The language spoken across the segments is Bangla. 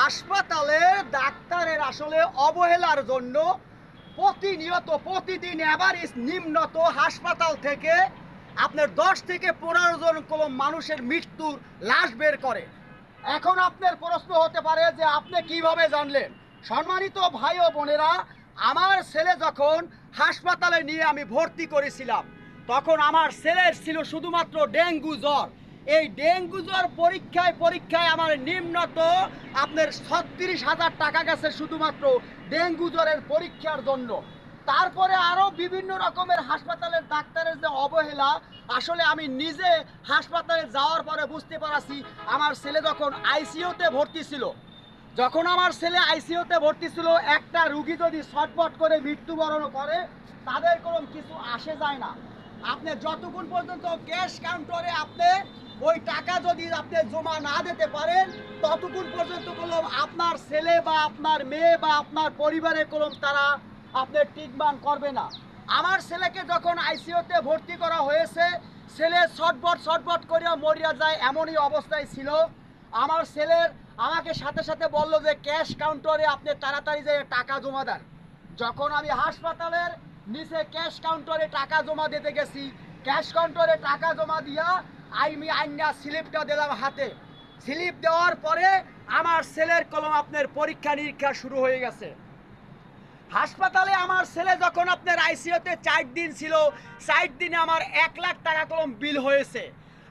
হাসপাতালের ডাক্তারের আসলে অবহেলার জন্য প্রতিনিয়ত প্রতিদিন এভারেজ নিম্নত হাসপাতাল থেকে আপনার 10 থেকে 15 জন কোনো মানুষের মৃত্যুর লাশ বের করে। এখন আপনার প্রশ্ন হতে পারে যে আপনি কিভাবে জানলেন? সম্মানিত ভাই ও বোনেরা, আমার ছেলে যখন হাসপাতালে নিয়ে আমি ভর্তি করেছিলাম তখন আমার ছেলের ছিল শুধুমাত্র ডেঙ্গু জ্বর। এই ডেঙ্গু জ্বর পরীক্ষায় আমার নিম্নত আপনার 36,000 টাকা গেছে শুধুমাত্র ডেঙ্গু জ্বরের পরীক্ষার জন্য। তারপরে আরও বিভিন্ন রকমের হাসপাতালের ডাক্তারের যে অবহেলা, আসলে আমি নিজে হাসপাতালে যাওয়ার পরে বুঝতে পারছি। আমার ছেলে যখন আইসিইউতে ভর্তি ছিল, একটা রুগী যদি ছটফট করে মৃত্যুবরণ করে তাদের কোনো কিছু আসে যায় না। আপনি যতক্ষণ পর্যন্ত ক্যাশ কাউন্টারে আপনি ওই টাকা যদি আপনি জমা না দিতে পারেন ততক্ষণ পর্যন্ত কলম আপনার ছেলে বা আপনার মেয়ে বা আপনার পরিবারের কলম তারা আপনার ট্রিটমেন্ট করবে না। আমার ছেলেকে যখন আইসিইউতে ভর্তি করা হয়েছে, ছেলে ছটফট করে মরিয়া যায় এমনই অবস্থায় ছিল। আমার ছেলের আমাকে সাথে সাথে বলল যে ক্যাশ কাউন্টারে আপনি তাড়াতাড়ি যে টাকা জমা দেন। যখন আমি হাসপাতালের নিচে ক্যাশ কাউন্টারে টাকা জমা দিতে গেছি, ক্যাশ কাউন্টারে টাকা জমা দিয়া আমি আইনা স্লিপটা দিলাম হাতে। স্লিপ দেওয়ার পরে আমার ছেলের কলম আপনার পরীক্ষা নিরীক্ষা শুরু হয়ে গেছে। হাসপাতালে আমার ছেলে যখন আপনার আইসিইউতে 4 দিন ছিল, 4 দিনে আমার 1 লাখ টাকা কলম বিল হয়েছে।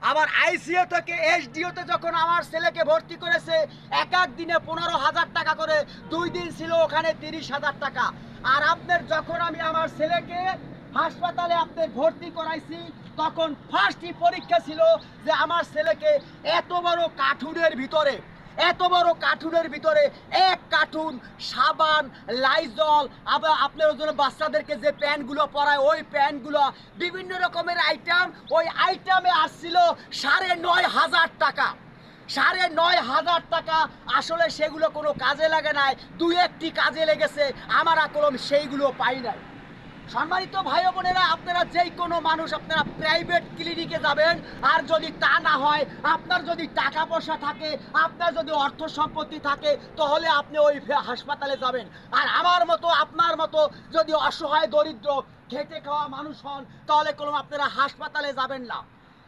আবার আইসিইউ থেকে এসডিওতে যখন আমার ছেলেকে ভর্তি করেছে এক দিনে 15,000 টাকা করে, 2 দিন ছিল ওখানে 30,000 টাকা। আর আপনার যখন আমি আমার ছেলেকে হাসপাতালে আপনার ভর্তি করাইছি তখন ফার্স্টই পরীক্ষা ছিল যে আমার ছেলেকে এত বড় কার্টুনের ভিতরে 1 কার্টুন সাবান, লাইজল, আবার আপনার জন্য বাচ্চাদেরকে যে প্যান্টগুলো পরায় ওই প্যান্টগুলো, বিভিন্ন রকমের আইটেম, ওই আইটেমে আসছিল 9,500 টাকা। 9,500 টাকা আসলে সেগুলো কোনো কাজে লাগে নাই, 2-1টি কাজে লেগেছে, আমার কলম সেইগুলো পাই নাই। সম্মানিত ভাই বোনেরা, আপনারা যেই কোনো মানুষ আপনারা প্রাইভেট ক্লিনিকে যাবেন, আর যদি তা না হয় আপনার যদি টাকা পয়সা থাকে, আপনার যদি অর্থ সম্পত্তি থাকে, তাহলে আপনি ওই হাসপাতালে যাবেন। আর আমার মতো আপনার মতো যদি অসহায় দরিদ্র খেটে খাওয়া মানুষ হন তাহলে কোনো আপনারা হাসপাতালে যাবেন না।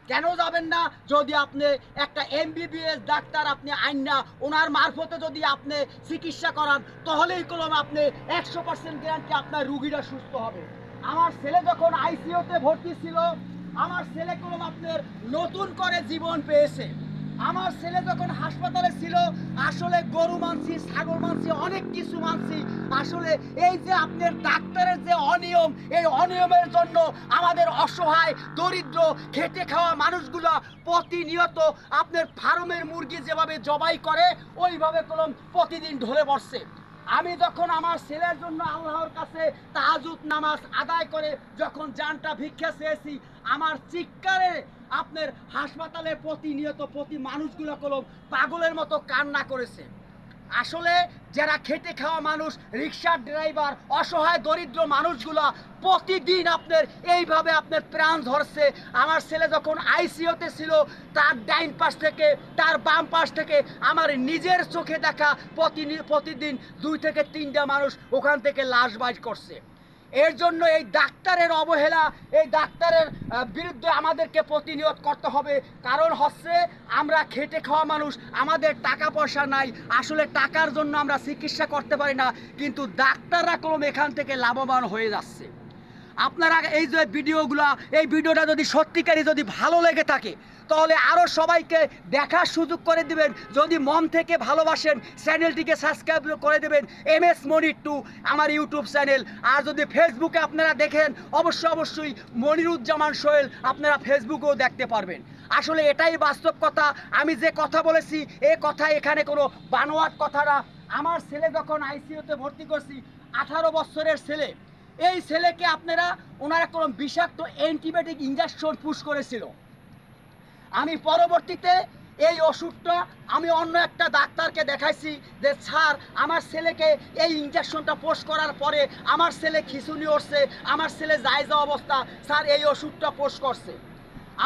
কেন যাবেন না? যদি আপনি একটা এমবিবিএস ডাক্তার আপনি আইন ওনার মারফতে যদি আপনি চিকিৎসা করান তাহলেই কলম আপনি 100% গ্যারান্টি আপনার রুগীরা সুস্থ হবে। আমার ছেলে যখন আইসিইউতে ভর্তি ছিল, আমার ছেলে কলম আপনার নতুন করে জীবন পেয়েছে। আমার ছেলে যখন হাসপাতালে ছিল আসলে গরু মানছি, ছাগল মানছি, অনেক কিছু মানছি। আসলে এই যে আপনার ডাক্তারের যে অনিয়ম, এই অনিয়মের জন্য আমাদের অসহায় দরিদ্র খেটে খাওয়া মানুষগুলো প্রতিনিয়ত আপনার ফার্মের মুরগি যেভাবে জবাই করে ওইভাবে কলম প্রতিদিন ঢলে পড়ছে। আমি যখন আমার ছেলের জন্য আল্লাহর কাছে তাহাজ্জুদ নামাজ আদায় করে যখন জানটা ভিক্ষা চেয়েছি, আমার চিৎকারে আপনার হাসপাতালে প্রতিনিয়ত মানুষগুলো কলম পাগলের মতো কান্না করেছে। আসলে যারা খেটে খাওয়া মানুষ, রিক্সার ড্রাইভার, অসহায় দরিদ্র মানুষগুলো প্রতিদিন আপনার এইভাবে আপনার প্রাণ ধরছে। আমার ছেলে যখন আইসিইউতে ছিল তার ডাইন পাশ থেকে তার বাম পাশ থেকে আমার নিজের চোখে দেখা প্রতিদিন 2 থেকে 3টা মানুষ ওখান থেকে লাশ বাইর করছে। এর জন্য এই ডাক্তারের অবহেলা, এই ডাক্তারের বিরুদ্ধে আমাদেরকে প্রতিনিয়ত করতে হবে। কারণ হচ্ছে আমরা খেটে খাওয়া মানুষ, আমাদের টাকা পয়সা নাই, আসলে টাকার জন্য আমরা চিকিৎসা করতে পারি না, কিন্তু ডাক্তাররা কলম এখান থেকে লাভবান হয়ে যাচ্ছে। আপনারা এই যে এই ভিডিওটা যদি সত্যিকারই যদি ভালো লেগে থাকে তাহলে আরও সবাইকে দেখার সুযোগ করে দিবেন। যদি মন থেকে ভালোবাসেন চ্যানেলটিকে সাবস্ক্রাইব করে দেবেন, MS মনির 2 আমার ইউটিউব চ্যানেল। আর যদি ফেসবুকে আপনারা দেখেন অবশ্যই মনিরুজ্জামান সোহেল আপনারা ফেসবুকেও দেখতে পারবেন। আসলে এটাই বাস্তব কথা। আমি যে কথা বলেছি এ কথা এখানে কোনো বানোয়াট কথা না। আমার ছেলে যখন আইসিইউতে ভর্তি করছি, 18 বছরের ছেলে, এই ছেলেকে আপনারা ওনারা কোনো বিষাক্ত অ্যান্টিবায়োটিক ইঞ্জেকশন পুশ করেছিল। আমি পরবর্তীতে এই ওষুধটা আমি অন্য একটা ডাক্তারকে দেখাইছি যে স্যার আমার ছেলেকে এই ইঞ্জেকশনটা পুশ করার পরে আমার ছেলে খিঁচুনি উঠছে, আমার ছেলে যায় অবস্থা, স্যার এই ওষুধটা পুশ করছে।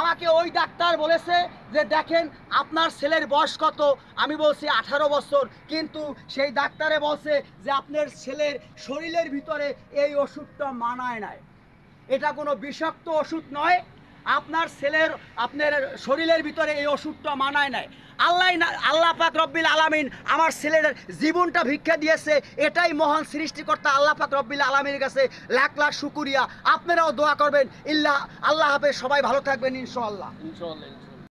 আমাকে ওই ডাক্তার বলেছে যে দেখেন আপনার ছেলের বয়স কত, আমি বলছি 18 বছর, কিন্তু সেই ডাক্তারে বলছে যে আপনার ছেলের শরীরের ভিতরে এই ওষুধটা মানায় নাই, এটা কোনো বিষাক্ত ওষুধ নয়, আপনার শরীরের ভিতরে এই ওষুধটা মানায় নাই। আল্লাহ পাক রব্বিল আলামিন আমার ছেলের জীবনটা ভিক্ষা দিয়েছে, এটাই মহান সৃষ্টিকর্তা আল্লাহ পাক রব্বিল আলামিনের কাছে লাখ লাখ শুকরিয়া। আপনারাও দোয়া করবেন। আল্লাহ হাফেজ, সবাই ভালো থাকবেন ইনশাআল্লাহ।